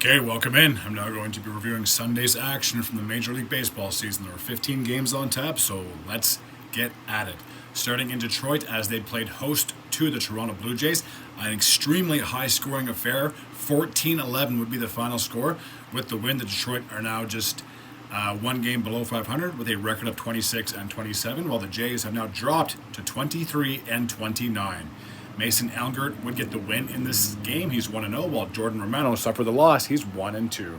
Okay, welcome in. I'm now going to be reviewing Sunday's action from the Major League Baseball season. There are 15 games on tap, so let's get at it. Starting in Detroit, as they played host to the Toronto Blue Jays, an extremely high-scoring affair. 14-11 would be the final score. With the win, the Detroit are now just one game below 500 with a record of 26-27, while the Jays have now dropped to 23-29. Mason Algert would get the win in this game. He's 1-0, while Jordan Romano suffered the loss. He's 1-2.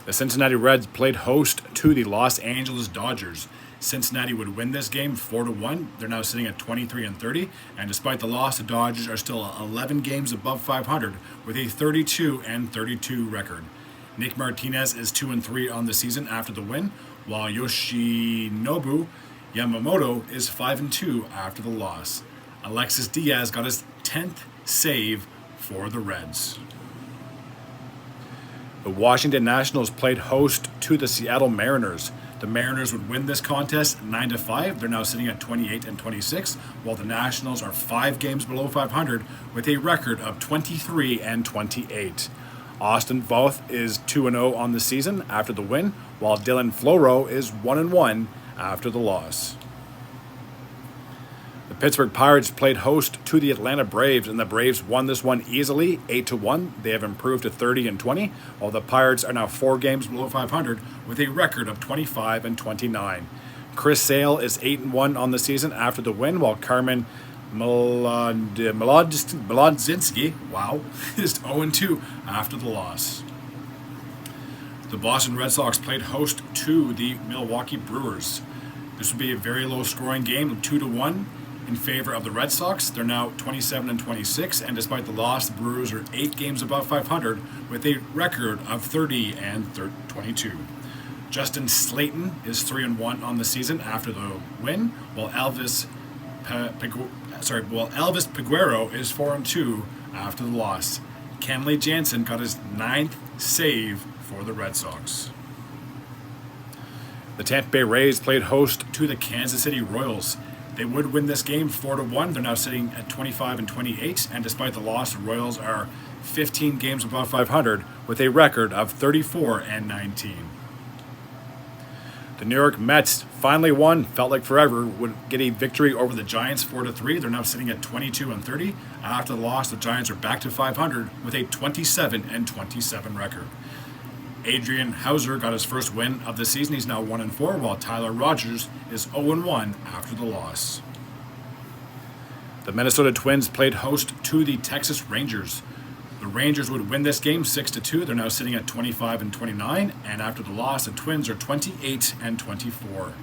The Cincinnati Reds played host to the Los Angeles Dodgers. Cincinnati would win this game 4-1. They're now sitting at 23-30, and despite the loss, the Dodgers are still 11 games above 500 with a 32-32 record. Nick Martinez is 2-3 on the season after the win, while Yoshinobu Yamamoto is 5-2 after the loss. Alexis Diaz got his 10th save for the Reds. The Washington Nationals played host to the Seattle Mariners. The Mariners would win this contest 9-5. They're now sitting at 28-26, while the Nationals are 5 games below 500 with a record of 23-28. Austin Voth is 2-0 on the season after the win, while Dylan Floro is 1-1 after the loss. The Pittsburgh Pirates played host to the Atlanta Braves, and the Braves won this one easily, 8-1. They have improved to 30-20, while the Pirates are now 4 games below 500 with a record of 25-29. Chris Sale is 8-1 on the season after the win, while Carmen Melodzinski, is 0-2 after the loss. The Boston Red Sox played host to the Milwaukee Brewers. This would be a very low-scoring game of 2-1 in favor of the Red Sox. They're now 27-26, and despite the loss, the Brewers are 8 games above 500 with a record of 30-22. Justin Slayton is 3-1 on the season after the win, while Elvis Peguero is 4-2 after the loss. Kenley Jansen got his 9th save for the Red Sox. The Tampa Bay Rays played host to the Kansas City Royals. They would win this game 4-1. They're now sitting at 25-28, and despite the loss, the Royals are 15 games above 500 with a record of 34-19. The New York Mets finally won, felt like forever, would get a victory over the Giants 4-3. They're now sitting at 22-30. After the loss, the Giants are back to 500 with a 27-27 record. Adrian Hauser got his first win of the season. He's now 1-4, while Tyler Rogers is 0-1 after the loss. The Minnesota Twins played host to the Texas Rangers. The Rangers would win this game 6-2. They're now sitting at 25-29, and after the loss, the Twins are 28-24.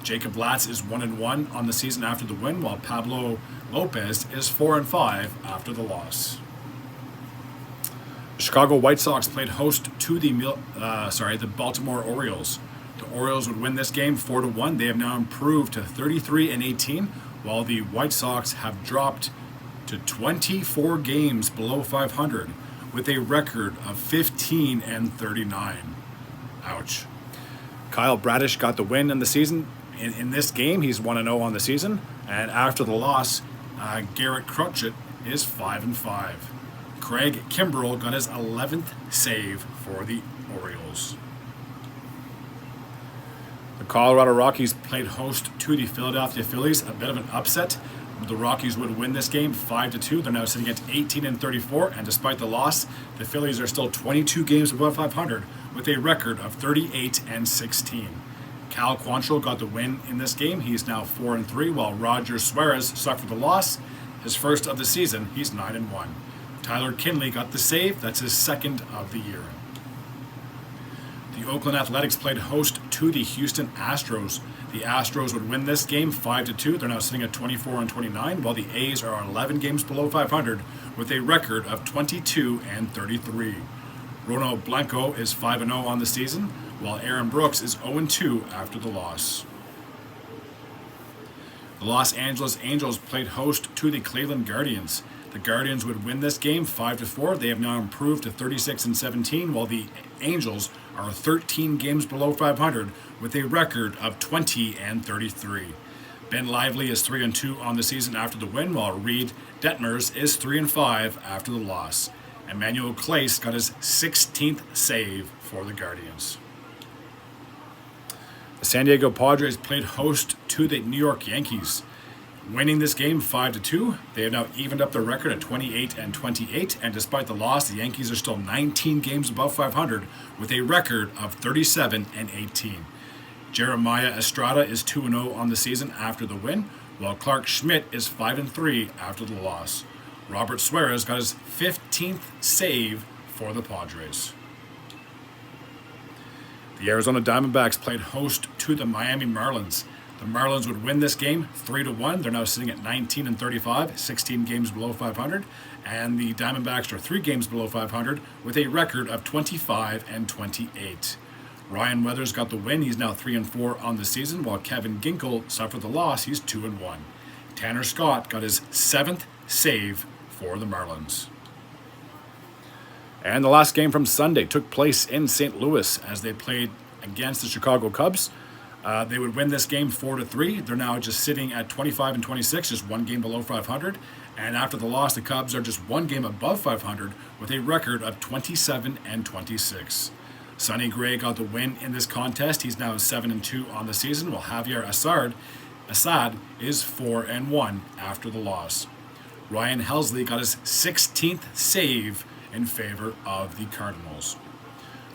Jacob Latz is 1-1 on the season after the win, while Pablo Lopez is 4-5 after the loss. The Chicago White Sox played host to the Baltimore Orioles. The Orioles would win this game 4-1. They have now improved to 33-18, while the White Sox have dropped to 24 games below 500 with a record of 15-39. Ouch. Kyle Bradish got the win in the season. In this game, he's 1-0 on the season, and after the loss, Garrett Crutchett is 5-5. Craig Kimbrell got his 11th save for the Orioles. The Colorado Rockies played host to the Philadelphia Phillies, a bit of an upset. The Rockies would win this game 5-2. They're now sitting at 18-34, and despite the loss, the Phillies are still 22 games above 500 with a record of 38-16. Cal Quantrill got the win in this game. He's now 4-3, while Roger Suarez suffered the loss. His first of the season, he's 9-1. Tyler Kinley got the save. That's his second of the year. The Oakland Athletics played host to the Houston Astros. The Astros would win this game 5-2. They're now sitting at 24-29, while the A's are 11 games below 500 with a record of 22-33. Ronald Blanco is 5-0 on the season, while Aaron Brooks is 0-2 after the loss. The Los Angeles Angels played host to the Cleveland Guardians. The Guardians would win this game 5-4. They have now improved to 36-17, while the Angels are 13 games below 500 with a record of 20-33. Ben Lively is 3-2 on the season after the win, while Reed Detmers is 3-5 after the loss. Emmanuel Clace got his 16th save for the Guardians. The San Diego Padres played host to the New York Yankees. Winning this game 5-2, they have now evened up their record at 28-28, and despite the loss, the Yankees are still 19 games above 500 with a record of 37-18. Jeremiah Estrada is 2-0 on the season after the win, while Clark Schmidt is 5-3 after the loss. Robert Suarez got his 15th save for the Padres. The Arizona Diamondbacks played host to the Miami Marlins. The Marlins would win this game 3-1. They're now sitting at 19-35, 16 games below 500, and the Diamondbacks are 3 games below 500 with a record of 25-28. Ryan Weathers got the win. He's now 3-4 on the season, while Kevin Ginkel suffered the loss. He's 2-1. Tanner Scott got his 7th save for the Marlins. And the last game from Sunday took place in St. Louis as they played against the Chicago Cubs. They would win this game 4-3. They're now just sitting at 25-26, just 1 game below 500. And after the loss, the Cubs are just 1 game above 500 with a record of 27-26. Sonny Gray got the win in this contest. He's now 7-2 on the season, while Javier Assad is 4-1 after the loss. Ryan Helsley got his 16th save in favor of the Cardinals.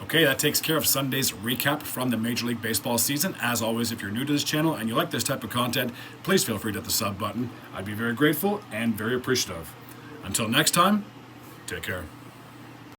Okay, that takes care of Sunday's recap from the Major League Baseball season. As always, if you're new to this channel and you like this type of content, please feel free to hit the sub button. I'd be very grateful and very appreciative. Until next time, take care.